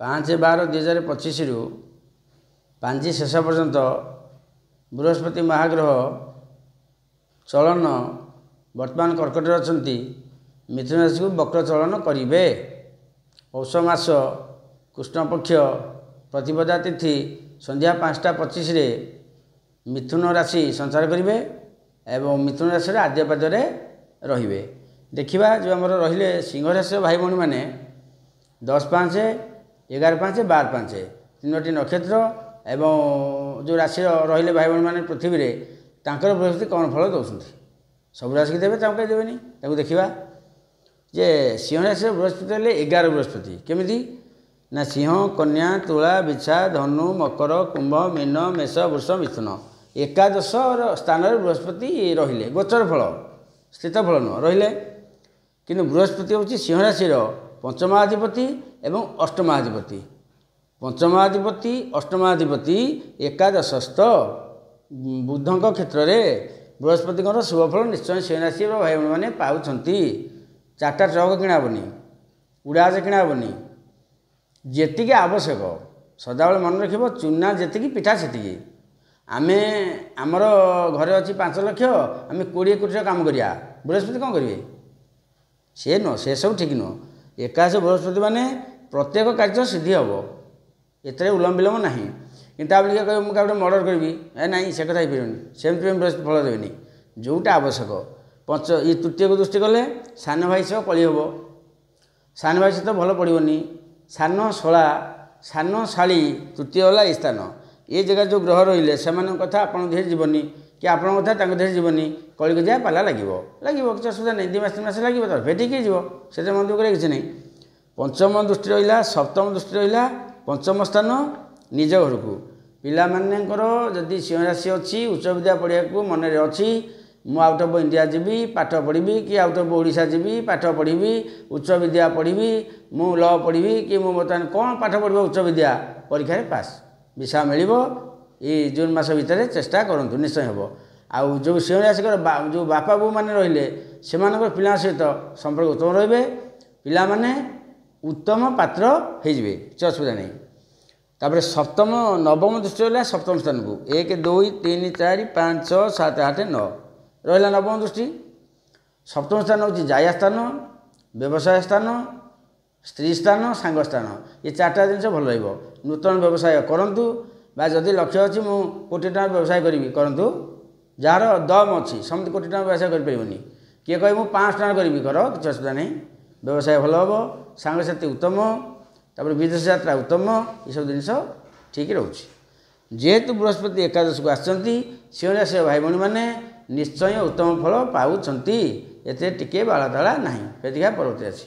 5/12/2025 रु पांजी शेष पर्यंत बृहस्पति महाग्रह चलन वर्तमान कर्कट अच्छा मिथुन राशि को वक्र चलन करेंगे। पौष मास कृष्णपक्ष प्रतिपदा तिथि संध्या 5:25 मिथुन राशि संचार करेंगे एवं मिथुन राशि आद्य पादे रे देखा जो आम रे सिंह राशि भाई भाई मैंने 10/5, 11/5, 12/5 तीनोटी नक्षत्र एवं जो राशि रे भाई भाई मैंने पृथ्वी रे तांकर बृहस्पति कौन फल दौरान सब राशि की देवे कहीं देवेनि देखा जे सिंह राशि बृहस्पति 11 बृहस्पति केमी ना सिंह, कन्या, तुला, बिछा, धनु, मकर, कुंभ, मीन, मेष, वृष, मिथुन 11 स्थान बृहस्पति रहिले गोचर फल स्थित फल नुह रहिले किंतु बृहस्पति हूँ सिंह राशि पंचमाधिपति एवं अष्टमाधिपति। पंचमाधिपति अष्टमाधिपति 11th बुधों क्षेत्र में बृहस्पति शुभफल निश्चय सिंह राशि भाई भाई मैंने पाँच 4टा ट्रक किणाबनी उड़ाज किणाबनी जी आवश्यक सदाबले मन रख चूना जी पिठा से आम आमर घरे अच्छी 5 लाख आम 20 कोटी काम करिया बृहस्पति कौन करेंगे सी नुह से सब ठीक नुह। 11 बृहस्पति माने प्रत्येक कार्य सिद्धि हम एत उलम विलम ना कि कह मुझे मर्डर करी ना से कथा हो सेमती बृहस्पति फल देवेनि जोटा आवश्यक। ये तृतीय को दृष्टि कले सान भाई सह कली हम सान भाई सहित भल पड़ोनी सान शला सान शाड़ी तृतीय है ये स्थान ये जगह जो ग्रह रही से कथा आप धीरे जीवनी कि आप कथा धीरे जीवनी कलिक जा पाला लगे किसी असुविधा नहीं 2 मास 3 मास लगे फिर ठीक हो से मन दुख किसी नहीं। पंचम दृष्टि रहा सप्तम दृष्टि रहा पंचम स्थान निज घर को पिला मानकर जदि सिंह राशि अच्छी उच्च विद्या पढ़ा मन में अच्छी मु आउट ऑफ इंडिया जीवी पाठ पढ़ी कि आउट ऑफ ओडिशा जीवी पाठ पढ़ी उच्च विद्या पढ़ी मु लॉ पढ़ी कि मु बर्तमान कौन पाठ पढ़ उच्च विद्या परीक्षा पास विषा मिल ये जून मास भितर चेष्टा करूँ निश्चय हम आउ जो सिंह राशि जो बापा बो मैंने रहिले से पिला सहित संपर्क उत्तम रे पिला माने उत्तम पात्र हो असुविधा नहीं। तापर सप्तम नवम दृष्टि रहा सप्तम स्थान को 1 2 3 4 5 6 7 8 9 रहा नवम दृष्टि। सप्तम स्थान हूँ जाया स्थान व्यवसाय स्थान स्त्री स्थान सांग स्थान ये 4टा जिन भल नूतन व्यवसाय करूँ बा जदि लक्ष्य अच्छी मु कोटी टଙ୍କା व्यवसाय करी करूँ जार दम अच्छी समझ कोटी टଙ୍କା व्यवसाय करें किए कहे मुझे 500 टଙ୍କା करी कर किसी असुविधा नहीं व्यवसाय भल हम सांगसाथी उत्तम तापर विदेश यात्रा उत्तम ये सब जिन ठीक रोचे। जेहेतु बृहस्पति एकादश को आसती सिंह राशि भाई भाई मैंने निश्चय उत्तम फल पाँच एते टिके बालाताला ना। फिर देखा परवर्ती राशि